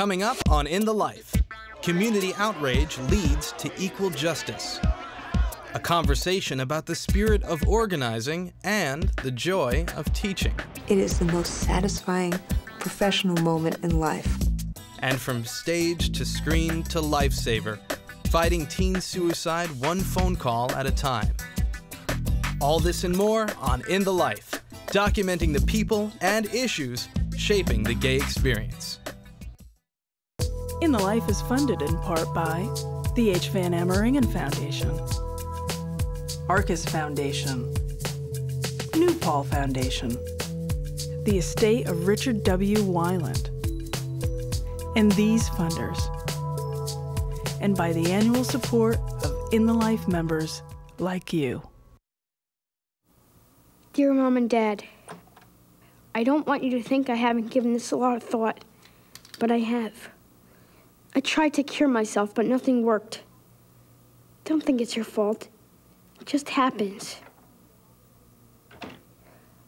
Coming up on In the Life, community outrage leads to equal justice. A conversation about the spirit of organizing and the joy of teaching. It is the most satisfying professional moment in life. And from stage to screen to Lifesaver, fighting teen suicide one phone call at a time. All this and more on In the Life, documenting the people and issues shaping the gay experience. In the Life is funded in part by the H. Van Ameringen Foundation, Arcus Foundation, New Paul Foundation, the estate of Richard W. Weiland, and these funders, and by the annual support of In the Life members like you. Dear Mom and Dad, I don't want you to think I haven't given this a lot of thought, but I have. I tried to cure myself, but nothing worked. Don't think it's your fault. It just happens.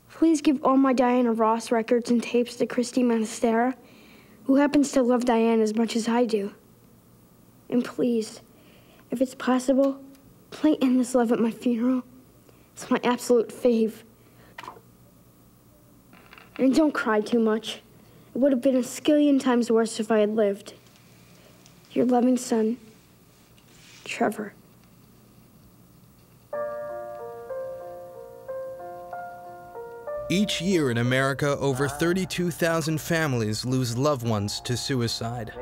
Please give all my Diana Ross records and tapes to Christy Monastera, who happens to love Diane as much as I do. And please, if it's possible, play Endless Love at my funeral. It's my absolute fave. And don't cry too much. It would have been a skillion times worse if I had lived. Your loving son, Trevor. Each year in America, over 32,000 families lose loved ones to suicide.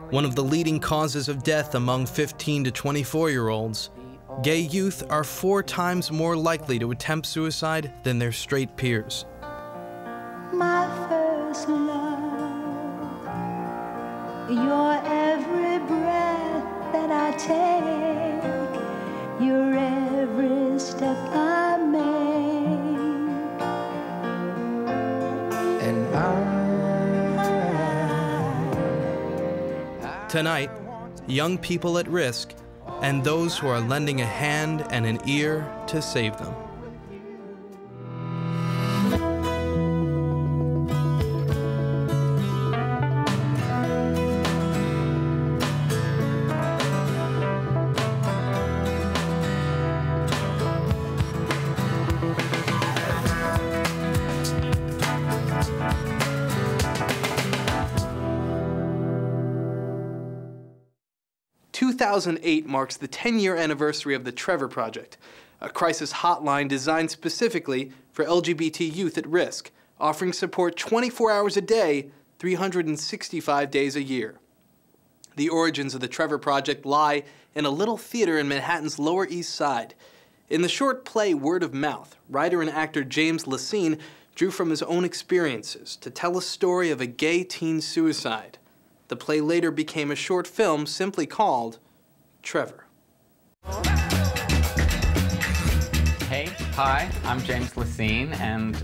One of the leading causes of death among 15 to 24-year-olds, gay youth are 4 times more likely to attempt suicide than their straight peers. My first love, your every breath that I take, your every step I make, and Tonight, young people at risk and those who are lending a hand and an ear to save them. 2008 marks the 10-year anniversary of the Trevor Project, a crisis hotline designed specifically for LGBT youth at risk, offering support 24 hours a day, 365 days a year. The origins of the Trevor Project lie in a little theater in Manhattan's Lower East Side. In the short play Word of Mouth, writer and actor James Lacine drew from his own experiences to tell a story of a gay teen suicide. The play later became a short film simply called Trevor. Hey, hi, I'm James Lacine, and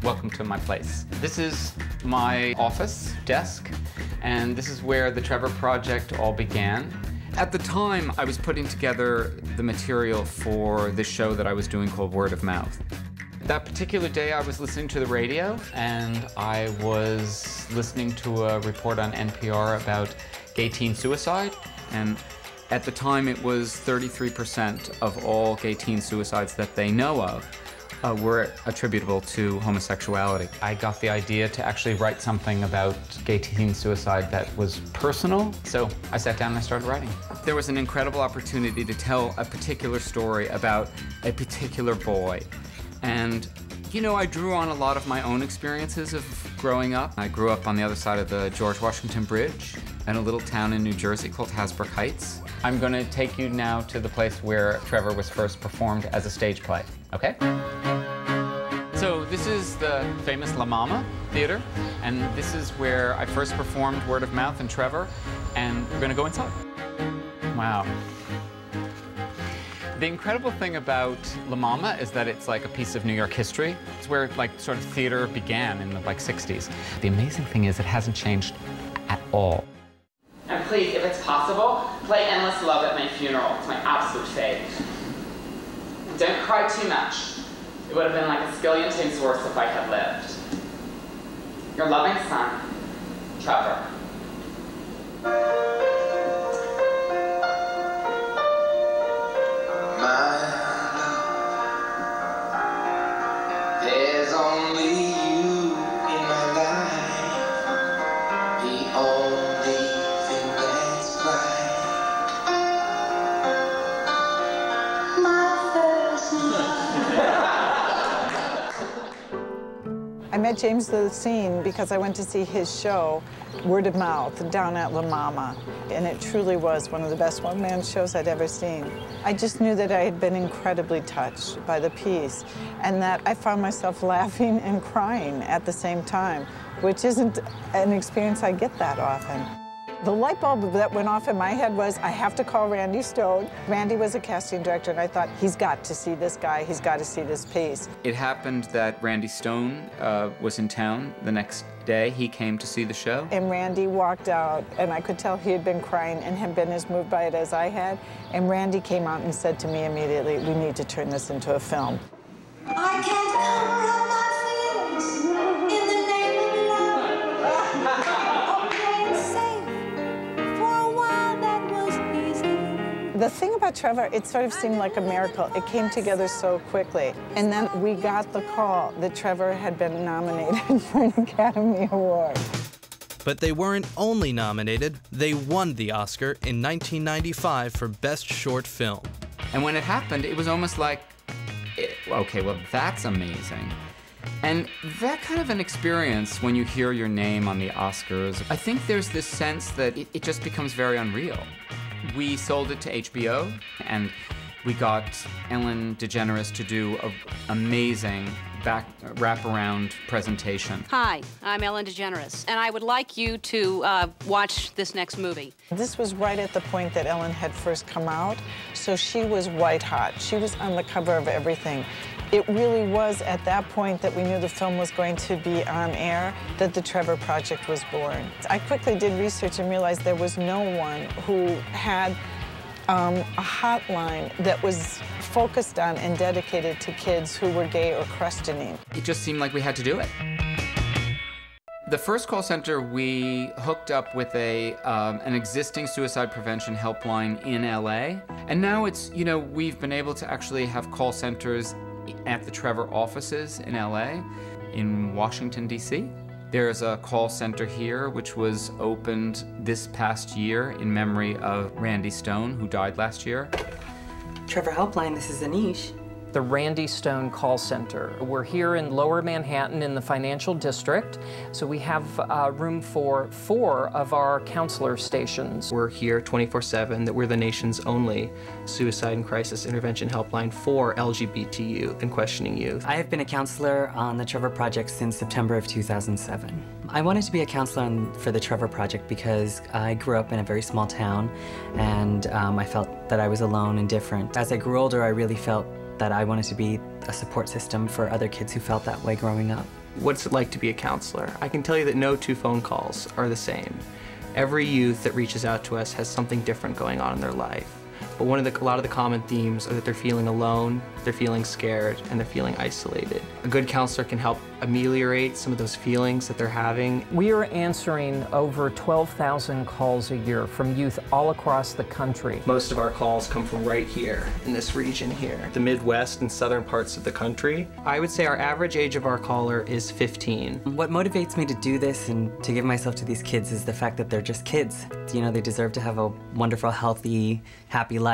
welcome to my place. This is my office desk, and this is where the Trevor Project all began. At the time, I was putting together the material for this show that I was doing called Word of Mouth. That particular day, I was listening to the radio, and I was listening to a report on NPR about gay teen suicide, and at the time, it was 33% of all gay teen suicides that they know of were attributable to homosexuality. I got the idea to actually write something about gay teen suicide that was personal, so I sat down and I started writing. There was an incredible opportunity to tell a particular story about a particular boy. And, you know, I drew on a lot of my own experiences of growing up. I grew up on the other side of the George Washington Bridge in a little town in New Jersey called Hasbrook Heights. I'm going to take you now to the place where Trevor was first performed as a stage play, okay? So this is the famous La Mama Theater, and this is where I first performed Word of Mouth and Trevor, and we're going to go inside. Wow. The incredible thing about La Mama is that it's like a piece of New York history. It's where like sort of theater began in the like 60s. The amazing thing is it hasn't changed at all. And please, if it's possible, play Endless Love at my funeral. It's my absolute fave. Don't cry too much. It would have been like a skillion times worse if I had lived. Your loving son, Trevor. There's only you in my life, the only thing that's right. My first I met James Lucene because I went to see his show, Word of Mouth, down at La Mama, and it truly was one of the best one-man shows I'd ever seen. I just knew that I had been incredibly touched by the piece, and that I found myself laughing and crying at the same time, which isn't an experience I get that often. The light bulb that went off in my head was, I have to call Randy Stone. Randy was a casting director, and I thought, he's got to see this guy, he's got to see this piece. It happened that Randy Stone was in town the next day. He came to see the show. And Randy walked out, and I could tell he had been crying and had been as moved by it as I had. And Randy came out and said to me immediately, we need to turn this into a film. I can't cover up my feelings in the name of love. Oh, playing safe. For a while that was easy. The thing about Trevor, it sort of seemed like a miracle. It came together so quickly. And then we got the call that Trevor had been nominated for an Academy Award. But they weren't only nominated, they won the Oscar in 1995 for Best Short Film. And when it happened, it was almost like, okay, well, that's amazing. And that kind of an experience when you hear your name on the Oscars, I think there's this sense that it just becomes very unreal. We sold it to HBO, and we got Ellen DeGeneres to do an amazing wraparound presentation. Hi, I'm Ellen DeGeneres, and I would like you to watch this next movie. This was right at the point that Ellen had first come out, so she was white hot. She was on the cover of everything. It really was at that point that we knew the film was going to be on air that the Trevor Project was born. I quickly did research and realized there was no one who had a hotline that was focused on and dedicated to kids who were gay or questioning. It just seemed like we had to do it. The first call center, we hooked up with an existing suicide prevention helpline in LA. And now it's, you know, we've been able to actually have call centers at the Trevor offices in LA, in Washington, D.C. There's a call center here, which was opened this past year in memory of Randy Stone, who died last year. Trevor Helpline, this is Anish. The Randy Stone Call Center. We're here in Lower Manhattan in the financial district, so we have room for 4 of our counselor stations. We're here 24/7, that we're the nation's only suicide and crisis intervention helpline for LGBT youth and questioning youth. I have been a counselor on the Trevor Project since September of 2007. I wanted to be a counselor for the Trevor Project because I grew up in a very small town, and I felt that I was alone and different. As I grew older, I really felt that I wanted to be a support system for other kids who felt that way growing up. What's it like to be a counselor? I can tell you that no 2 phone calls are the same. Every youth that reaches out to us has something different going on in their life. But a lot of the common themes are that they're feeling alone, they're feeling scared, and they're feeling isolated. A good counselor can help ameliorate some of those feelings that they're having. We are answering over 12,000 calls a year from youth all across the country. Most of our calls come from right here, in this region here, the Midwest and southern parts of the country. I would say our average age of our caller is 15. What motivates me to do this and to give myself to these kids is the fact that they're just kids. You know, they deserve to have a wonderful, healthy, happy life.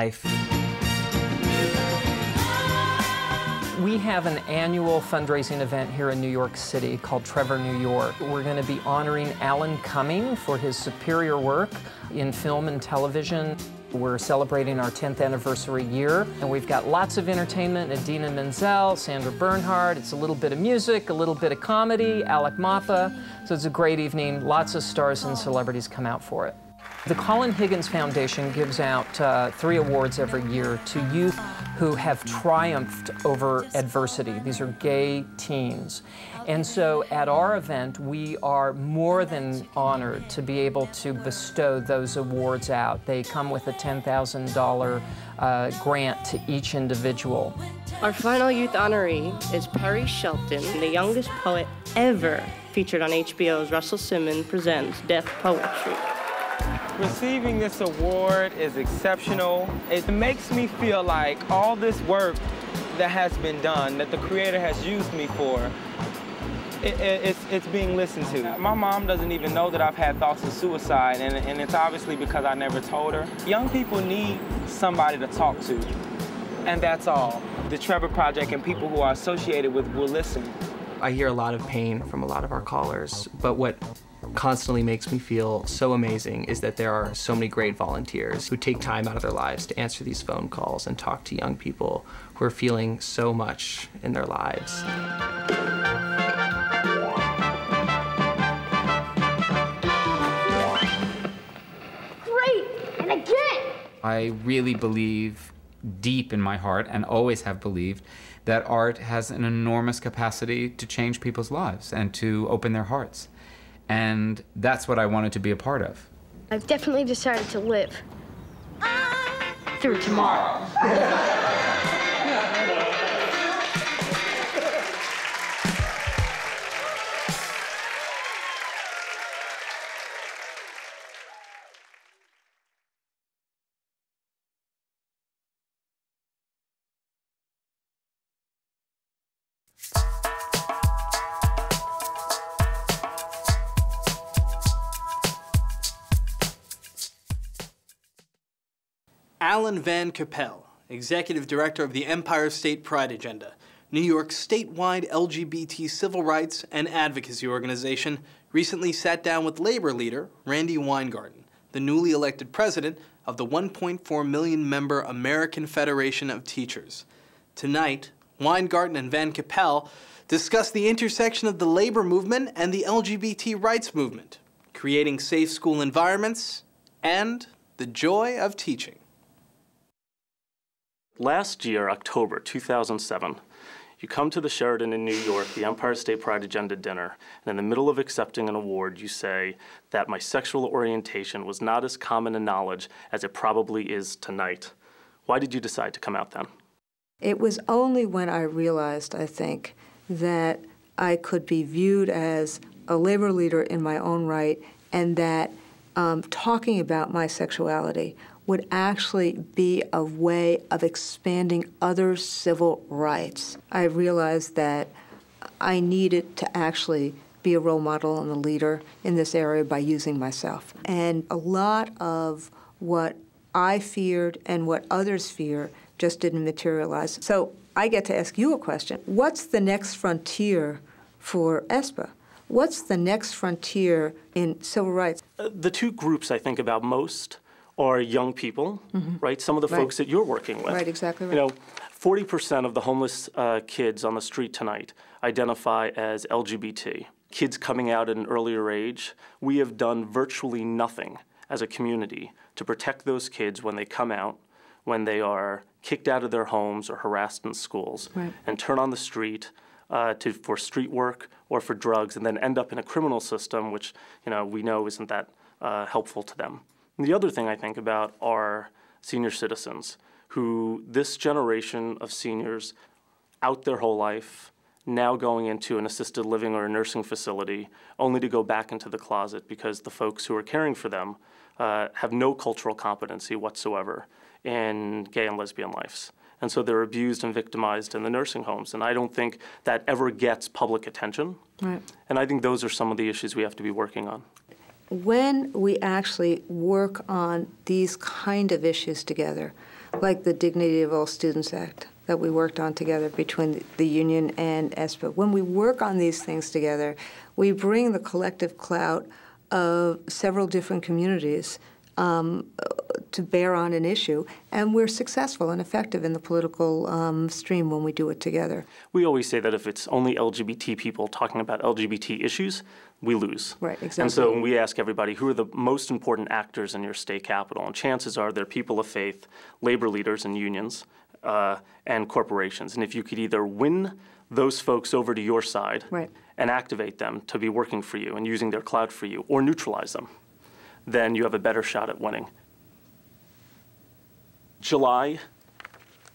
We have an annual fundraising event here in New York City called Trevor New York. We're going to be honoring Alan Cumming for his superior work in film and television. We're celebrating our 10th anniversary year, and we've got lots of entertainment. Idina Menzel, Sandra Bernhard. It's a little bit of music, a little bit of comedy, Alec Mapa. So it's a great evening. Lots of stars and celebrities come out for it. The Colin Higgins Foundation gives out 3 awards every year to youth who have triumphed over adversity. These are gay teens. And so at our event, we are more than honored to be able to bestow those awards out. They come with a $10,000 grant to each individual. Our final youth honoree is Perry Shelton, the youngest poet ever featured on HBO's Russell Simmons Presents Deaf Poetry. Receiving this award is exceptional. It makes me feel like all this work that has been done, that the Creator has used me for, it's being listened to. My mom doesn't even know that I've had thoughts of suicide, and it's obviously because I never told her. Young people need somebody to talk to, and that's all. The Trevor Project and people who are associated with will listen. I hear a lot of pain from a lot of our callers, but what constantly makes me feel so amazing is that there are so many great volunteers who take time out of their lives to answer these phone calls and talk to young people who are feeling so much in their lives. Great! And again! I really believe deep in my heart, and always have believed, that art has an enormous capacity to change people's lives and to open their hearts. And that's what I wanted to be a part of. I've definitely decided to live through tomorrow. Alan Van Capelle, Executive Director of the Empire State Pride Agenda, New York's statewide LGBT civil rights and advocacy organization, recently sat down with labor leader Randi Weingarten, the newly elected president of the 1.4 million member American Federation of Teachers. Tonight, Weingarten and Van Capelle discuss the intersection of the labor movement and the LGBT rights movement, creating safe school environments, and the joy of teaching. Last year, October 2007, you come to the Sheraton in New York, the Empire State Pride Agenda dinner, and in the middle of accepting an award, you say that my sexual orientation was not as common in knowledge as it probably is tonight. Why did you decide to come out then? It was only when I realized, I think, that I could be viewed as a labor leader in my own right, and that talking about my sexuality would actually be a way of expanding other civil rights. I realized that I needed to actually be a role model and a leader in this area by using myself. And a lot of what I feared and what others fear just didn't materialize. So I get to ask you a question. What's the next frontier for ESPA? What's the next frontier in civil rights? The two groups I think about most are young people, right? Some of the folks that you're working with. Right, exactly right. You know, 40% of the homeless kids on the street tonight identify as LGBT. Kids coming out at an earlier age, we have done virtually nothing as a community to protect those kids when they come out, when they are kicked out of their homes or harassed in schools, and turn on the street for street work or for drugs, and then end up in a criminal system, which we know isn't that helpful to them. And the other thing I think about are senior citizens, who this generation of seniors out their whole life, now going into an assisted living or a nursing facility, only to go back into the closet because the folks who are caring for them have no cultural competency whatsoever in gay and lesbian lives. And so they're abused and victimized in the nursing homes. And I don't think that ever gets public attention. Right. And I think those are some of the issues we have to be working on. When we actually work on these kind of issues together, like the Dignity of All Students Act that we worked on together between the union and ESPA, when we work on these things together, we bring the collective clout of several different communities to bear on an issue, and we're successful and effective in the political stream when we do it together. We always say that if it's only LGBT people talking about LGBT issues, we lose. Right, exactly. And so when we ask everybody, who are the most important actors in your state capital, and chances are they're people of faith, labor leaders and unions, and corporations. And if you could either win those folks over to your side and activate them to be working for you and using their clout for you, or neutralize them, then you have a better shot at winning. July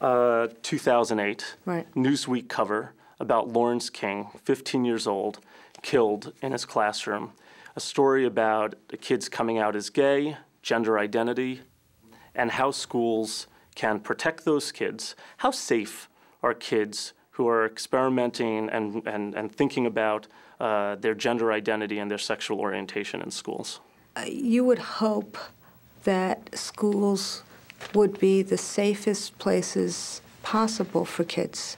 2008, Newsweek cover about Lawrence King, 15 years old, killed in his classroom. A story about the kids coming out as gay, gender identity, and how schools can protect those kids. How safe are kids who are experimenting and thinking about their gender identity and their sexual orientation in schools? You would hope that schools would be the safest places possible for kids,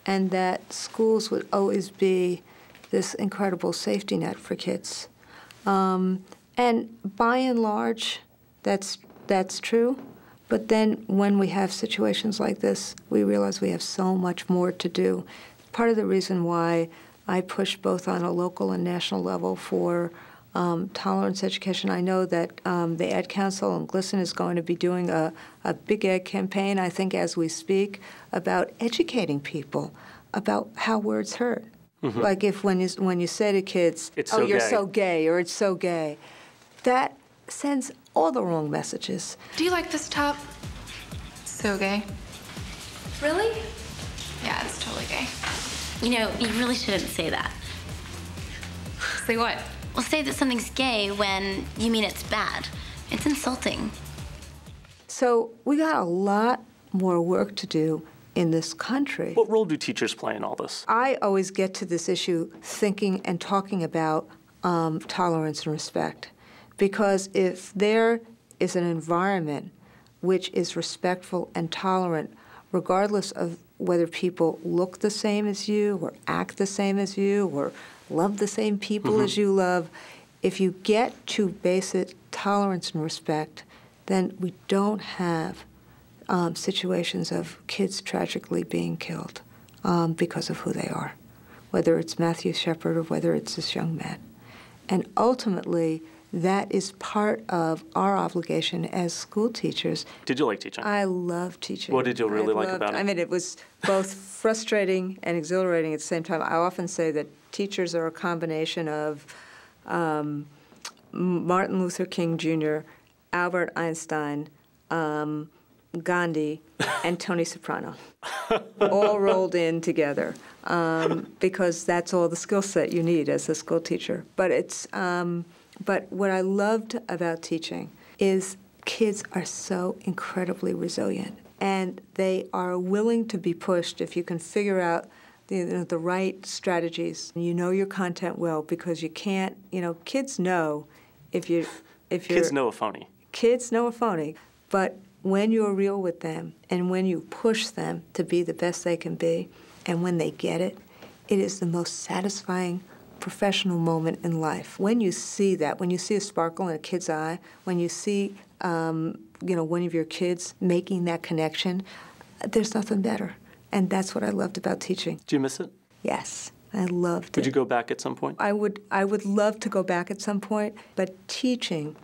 and that schools would always be this incredible safety net for kids. And by and large, that's true. But then when we have situations like this, we realize we have so much more to do. Part of the reason why I push both on a local and national level for tolerance education. I know that the Ad Council and GLSEN is going to be doing a big ad campaign, I think, as we speak, about educating people about how words hurt. Mm-hmm. Like if when you say to kids, "Oh, you're so gay," or "It's so gay," that sends all the wrong messages. Do you like this top? So gay. Really? Yeah, it's totally gay. You know, you really shouldn't say that. Say what? Well, say that something's gay when you mean it's bad. It's insulting. So we got a lot more work to do in this country. What role do teachers play in all this? I always get to this issue thinking and talking about tolerance and respect. Because if there is an environment which is respectful and tolerant, regardless of whether people look the same as you or act the same as you or love the same people as you love, if you get to basic tolerance and respect, then we don't have situations of kids tragically being killed because of who they are, whether it's Matthew Shepard or whether it's this young man. And ultimately, that is part of our obligation as school teachers. Did you like teaching? I love teaching. What did you really like about it? I mean, it was both frustrating and exhilarating at the same time. I often say that teachers are a combination of Martin Luther King Jr., Albert Einstein, Gandhi, and Tony Soprano, all rolled in together, because that's all the skill set you need as a school teacher. But what I loved about teaching is kids are so incredibly resilient, and they are willing to be pushed if you can figure out the right strategies. You know your content well, because you can't, kids know if you're... Kids know a phony. Kids know a phony, but when you're real with them and when you push them to be the best they can be, and when they get it, it is the most satisfying professional moment in life. When you see that, when you see a sparkle in a kid's eye, when you see, one of your kids making that connection, there's nothing better. And that's what I loved about teaching. Do you miss it? Yes, I loved it. Would you go back at some point? I would love to go back at some point, but teaching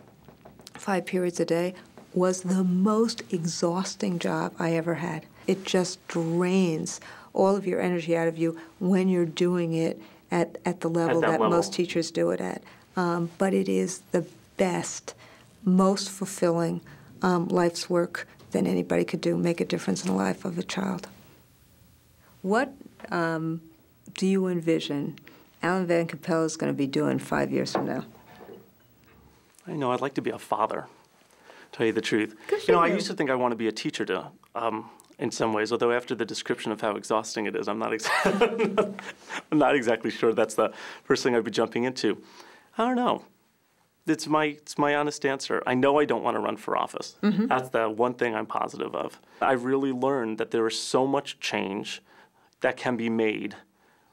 5 periods a day was the most exhausting job I ever had. It just drains all of your energy out of you when you're doing it at the level that most teachers do it at. But it is the best, most fulfilling life's work that anybody could do, make a difference in the life of a child. What do you envision Alan Van Capelle is going to be doing 5 years from now? I know, I'd like to be a father, to tell you the truth. I used to think I want to be a teacher in some ways, although after the description of how exhausting it is, I'm not exactly sure that's the first thing I'd be jumping into. I don't know. It's my honest answer. I know I don't want to run for office. Mm-hmm. That's the one thing I'm positive of. I really learned that there is so much change that can be made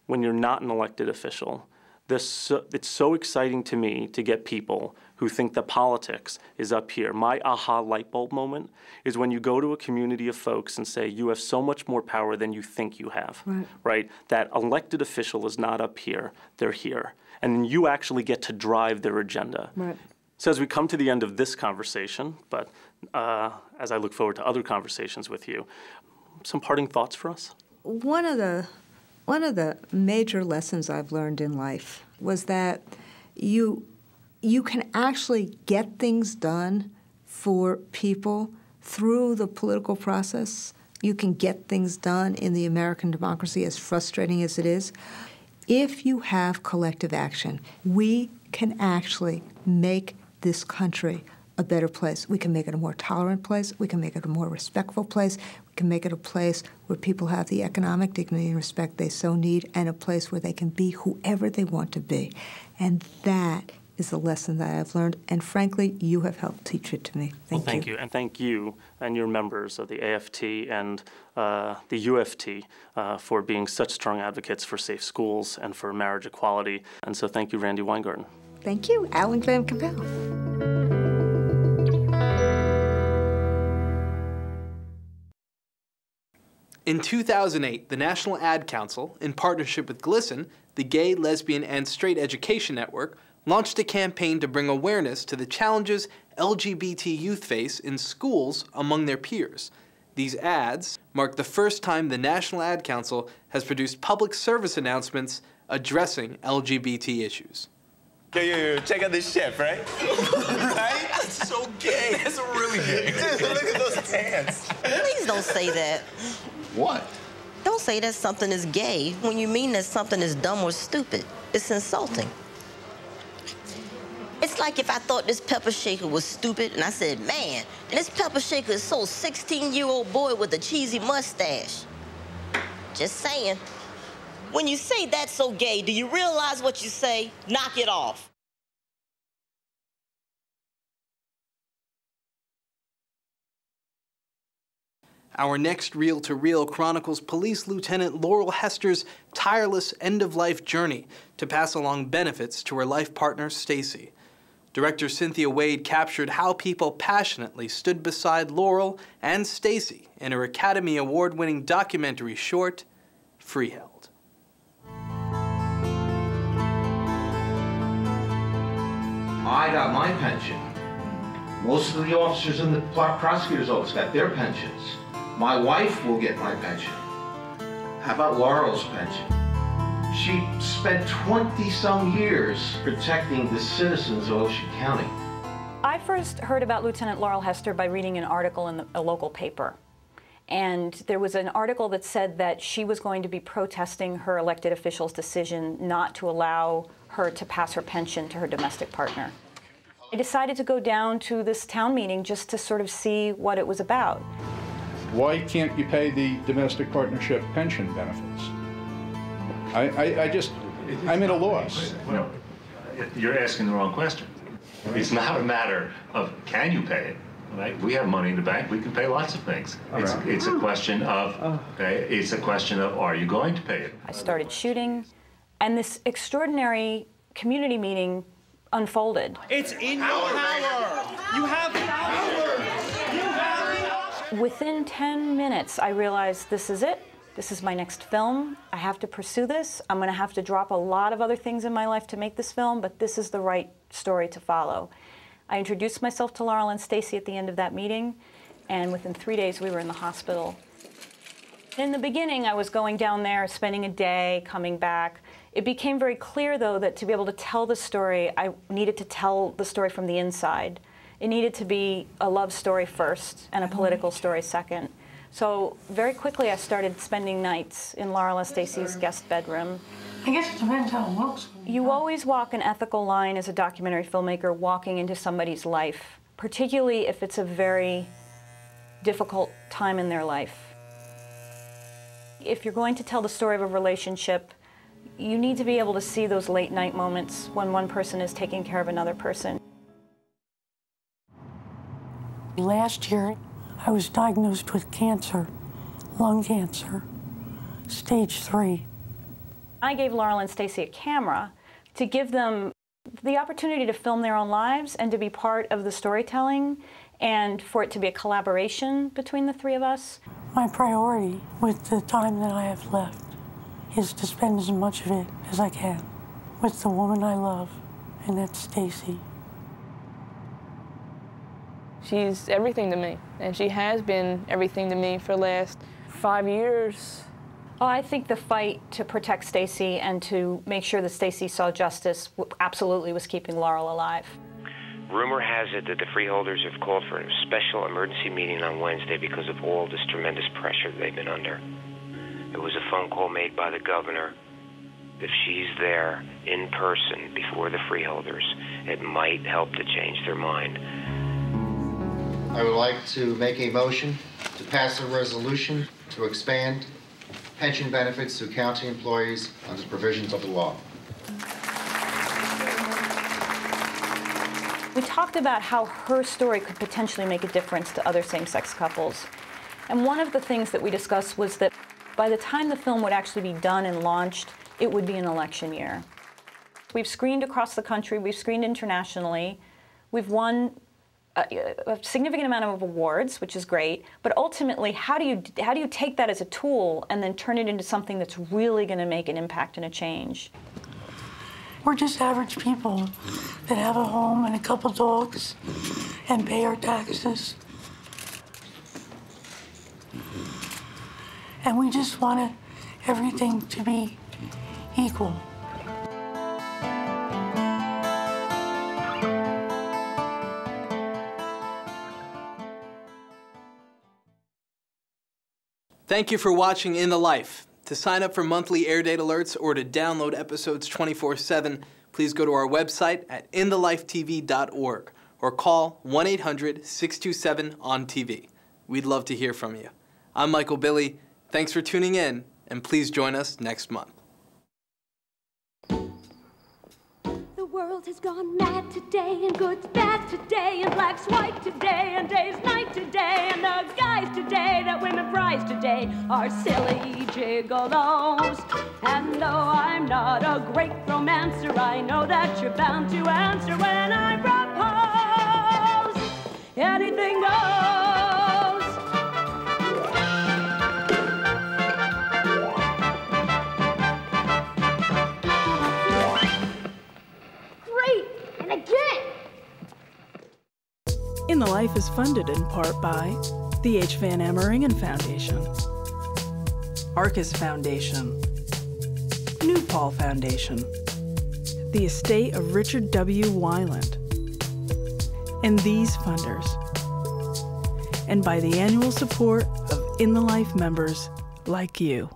when you're not an elected official. It's so exciting to me to get people who think that politics is up here. My aha light bulb moment is when you go to a community of folks and say, you have so much more power than you think you have, right? That elected official is not up here, they're here. And you actually get to drive their agenda. Right. So as we come to the end of this conversation, but as I look forward to other conversations with you, some parting thoughts for us? One of the major lessons I've learned in life was that you can actually get things done for people through the political process. You can get things done in the American democracy, as frustrating as it is. If you have collective action, we can actually make this country a a better place. We can make it a more tolerant place. We can make it a more respectful place. We can make it a place where people have the economic dignity and respect they so need, and a place where they can be whoever they want to be. And that is the lesson that I've learned, and frankly, you have helped teach it to me. Thank you. And thank you and your members of the AFT and the UFT for being such strong advocates for safe schools and for marriage equality. And so thank you, Randi Weingarten. Thank you, Alan Van Capelle. In 2008, the National Ad Council, in partnership with GLSEN, the Gay, Lesbian, and Straight Education Network, launched a campaign to bring awareness to the challenges LGBT youth face in schools among their peers. These ads mark the first time the National Ad Council has produced public service announcements addressing LGBT issues. Yo, check out this chef, right? Right? That's so gay. That's really gay. Dude, look at those pants. Please don't say that. What? Don't say that something is gay when you mean that something is dumb or stupid. It's insulting. It's like if I thought this pepper shaker was stupid and I said, man, and this pepper shaker is so 16-year-old boy with a cheesy mustache. Just saying. When you say that's so gay, do you realize what you say? Knock it off. Our next reel-to-reel chronicles Police Lieutenant Laurel Hester's tireless end-of-life journey to pass along benefits to her life partner, Stacy. Director Cynthia Wade captured how people passionately stood beside Laurel and Stacy in her Academy Award-winning documentary short, Freeheld. I got my pension. Most of the officers in the prosecutor's office got their pensions. My wife will get my pension. How about Laurel's pension? She spent 20-some years protecting the citizens of Ocean County. I first heard about Lieutenant Laurel Hester by reading an article in a local paper. And there was an article that said that she was going to be protesting her elected official's decision not to allow her to pass her pension to her domestic partner. I decided to go down to this town meeting just to sort of see what it was about. Why can't you pay the domestic partnership pension benefits? I'm at a loss. No, you're asking the wrong question. It's not a matter of can you pay it, right? We have money in the bank. We can pay lots of things. It's a question of, okay, it's a question of are you going to pay it? I started shooting, and this extraordinary community meeting unfolded. It's in your power. You have power. You have power. Within 10 minutes, I realized this is it. This is my next film. I have to pursue this. I'm going to have to drop a lot of other things in my life to make this film, but this is the right story to follow. I introduced myself to Laurel and Stacy at the end of that meeting, and within 3 days we were in the hospital. In the beginning, I was going down there, spending a day, coming back. It became very clear, though, that to be able to tell the story, I needed to tell the story from the inside. It needed to be a love story first and a political story second. So very quickly, I started spending nights in Laurel and Stacy's guest bedroom. I guess it depends how it looks. You always walk an ethical line as a documentary filmmaker walking into somebody's life, particularly if it's a very difficult time in their life. If you're going to tell the story of a relationship, you need to be able to see those late night moments when one person is taking care of another person. Last year, I was diagnosed with cancer, lung cancer, stage 3. I gave Laurel and Stacy a camera to give them the opportunity to film their own lives and to be part of the storytelling and for it to be a collaboration between the three of us. My priority with the time that I have left is to spend as much of it as I can with the woman I love, and that's Stacy. She's everything to me, and she has been everything to me for the last 5 years. Well, I think the fight to protect Stacy and to make sure that Stacy saw justice absolutely was keeping Laurel alive. Rumor has it that the freeholders have called for a special emergency meeting on Wednesday because of all this tremendous pressure they've been under. It was a phone call made by the governor. If she's there in person before the freeholders, it might help to change their mind. I would like to make a motion to pass a resolution to expand pension benefits to county employees under the provisions of the law. We talked about how her story could potentially make a difference to other same-sex couples. And one of the things that we discussed was that by the time the film would actually be done and launched, it would be an election year. We've screened across the country, we've screened internationally, we've won a significant amount of awards, which is great, but ultimately, how do you take that as a tool and then turn it into something that's really going to make an impact and a change? We're just average people that have a home and a couple dogs and pay our taxes. And we just want everything to be equal. Thank you for watching In the Life. To sign up for monthly air date alerts or to download episodes 24/7, please go to our website at inthelifetv.org or call 1-800-627-ON-TV. We'd love to hear from you. I'm Michael Billy. Thanks for tuning in, and please join us next month. The world has gone mad today, and good's bad today, and black's white today, and day's night today, and the guys today that women prize today are silly gigolos. And though I'm not a great romancer, I know that you're bound to answer when I propose. Anything goes. Great! And again! In the Life is funded in part by the H. Van Ameringen Foundation, Arcus Foundation, New Paul Foundation, the estate of Richard W. Weiland, and these funders, and by the annual support of In the Life members like you.